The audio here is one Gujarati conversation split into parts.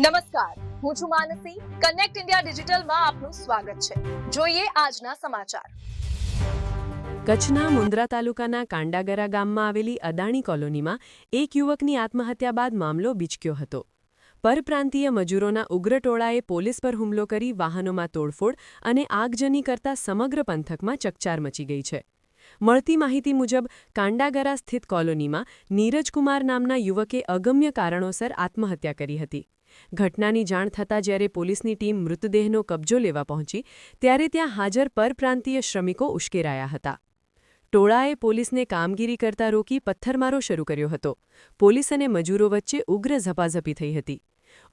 નમસ્કાર, હું છું માનસી. કનેક્ટ ઇન્ડિયા ડિજિટલમાં આપનું સ્વાગત છે. જોઈએ આજના સમાચાર. કચ્છના મુન્દ્રા તાલુકાના કાંડાગરા ગામમાં આવેલી અદાણી કોલોનીમાં એક યુવકની આત્મહત્યા બાદ મામલો બીચક્યો હતો. પરપ્રાંતીય મજૂરોના ઉગ્ર ટોળાએ પોલીસ પર હુમલો કરી વાહનોમાં તોડફોડ અને આગજની કરતા સમગ્ર પંથકમાં ચકચાર મચી ગઈ છે. મળતી માહિતી મુજબ કાંડાગરા સ્થિત કોલોનીમાં નીરજકુમાર નામના યુવકે અગમ્ય કારણોસર આત્મહત્યા કરી હતી. ઘટનાની જાણ થતાં જ્યારે પોલીસની ટીમ મૃતદેહનો કબજો લેવા પહોંચી ત્યારે ત્યાં હાજર પરપ્રાંતીય શ્રમિકો ઉશ્કેરાયા હતા. ટોળાએ પોલીસને કામગીરી કરતા રોકી પથ્થરમારો શરૂ કર્યો હતો. પોલીસ અને મજૂરો વચ્ચે ઉગ્ર ઝપાઝપી થઈ હતી.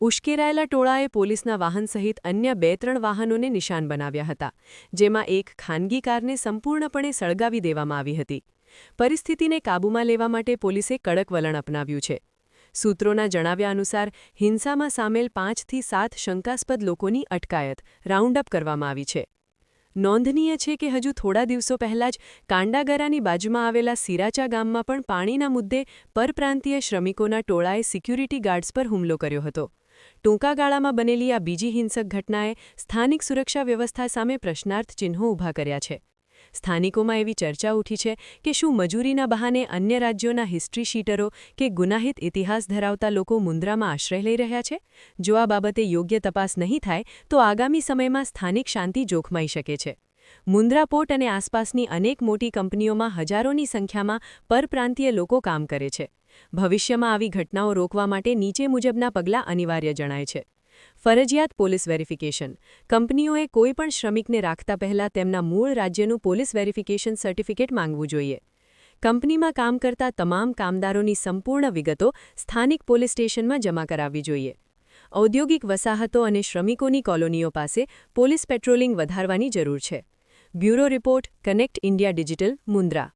ઉશ્કેરાયેલા ટોળાએ પોલીસના વાહન સહિત અન્ય 2-3 વાહનોને નિશાન બનાવ્યા હતા, જેમાં એક ખાનગી કારને સંપૂર્ણપણે સળગાવી દેવામાં આવી હતી. પરિસ્થિતિને કાબૂમાં લેવા માટે પોલીસે કડક વલણ અપનાવ્યું છે. સૂત્રોના જણાવ્યા અનુસાર હિંસામાં સામેલ 5 થી 7 શંકાસ્પદ લોકોની અટકાયત રાઉન્ડઅપ કરવામાં આવી છે. નોંધનીય છે કે હજુ થોડા દિવસો પહેલાં જ કાંડાગરાની બાજુમાં આવેલા સિરાચા ગામમાં પણ પાણીના મુદ્દે પરપ્રાંતીય શ્રમિકોના ટોળાએ સિક્યુરિટી ગાર્ડ્સ પર હુમલો કર્યો હતો. ટૂંકા ગાળામાં બનેલી આ બીજી હિંસક ઘટનાએ સ્થાનિક સુરક્ષા વ્યવસ્થા સામે પ્રશ્નાર્થ ચિહ્નો ઊભા કર્યા છે. સ્થાનિકોમાં એવી ચર્ચા ઉઠી છે કે શું મજૂરીના બહાને અન્ય રાજ્યોના હિસ્ટ્રી શીટરો કે ગુનાહિત ઇતિહાસ ધરાવતા લોકો મુન્દ્રામાં આશ્રય લઈ રહ્યા છે? જો આ બાબતે યોગ્ય તપાસ નહીં થાય તો આગામી સમયમાં સ્થાનિક શાંતિ જોખમાઈ શકે છે. મુન્દ્રા પોર્ટ અને આસપાસની અનેક મોટી કંપનીઓમાં હજારોની સંખ્યામાં પરપ્રાંતીય લોકો કામ કરે છે. ભવિષ્યમાં આવી ઘટનાઓ રોકવા માટે નીચે મુજબના પગલાં અનિવાર્ય જણાય છે. ફરજિયાત પોલીસ વેરિફિકેશન. કંપનીઓએ કોઈપણ શ્રમિકને રાખતા પહેલા તેમના મૂળ રાજ્યનું પોલીસ વેરિફિકેશન સર્ટિફિકેટ માંગવું જોઈએ. કંપનીમાં કામ કરતા તમામ કામદારોની સંપૂર્ણ વિગતો સ્થાનિક પોલીસ સ્ટેશનમાં જમા કરાવવી જોઈએ. ઔદ્યોગિક વસાહતો અને શ્રમિકોની કોલોનીઓ પાસે પોલીસ પેટ્રોલિંગ વધારવાની જરૂર છે. Bureau report, connect India digital, Mundra.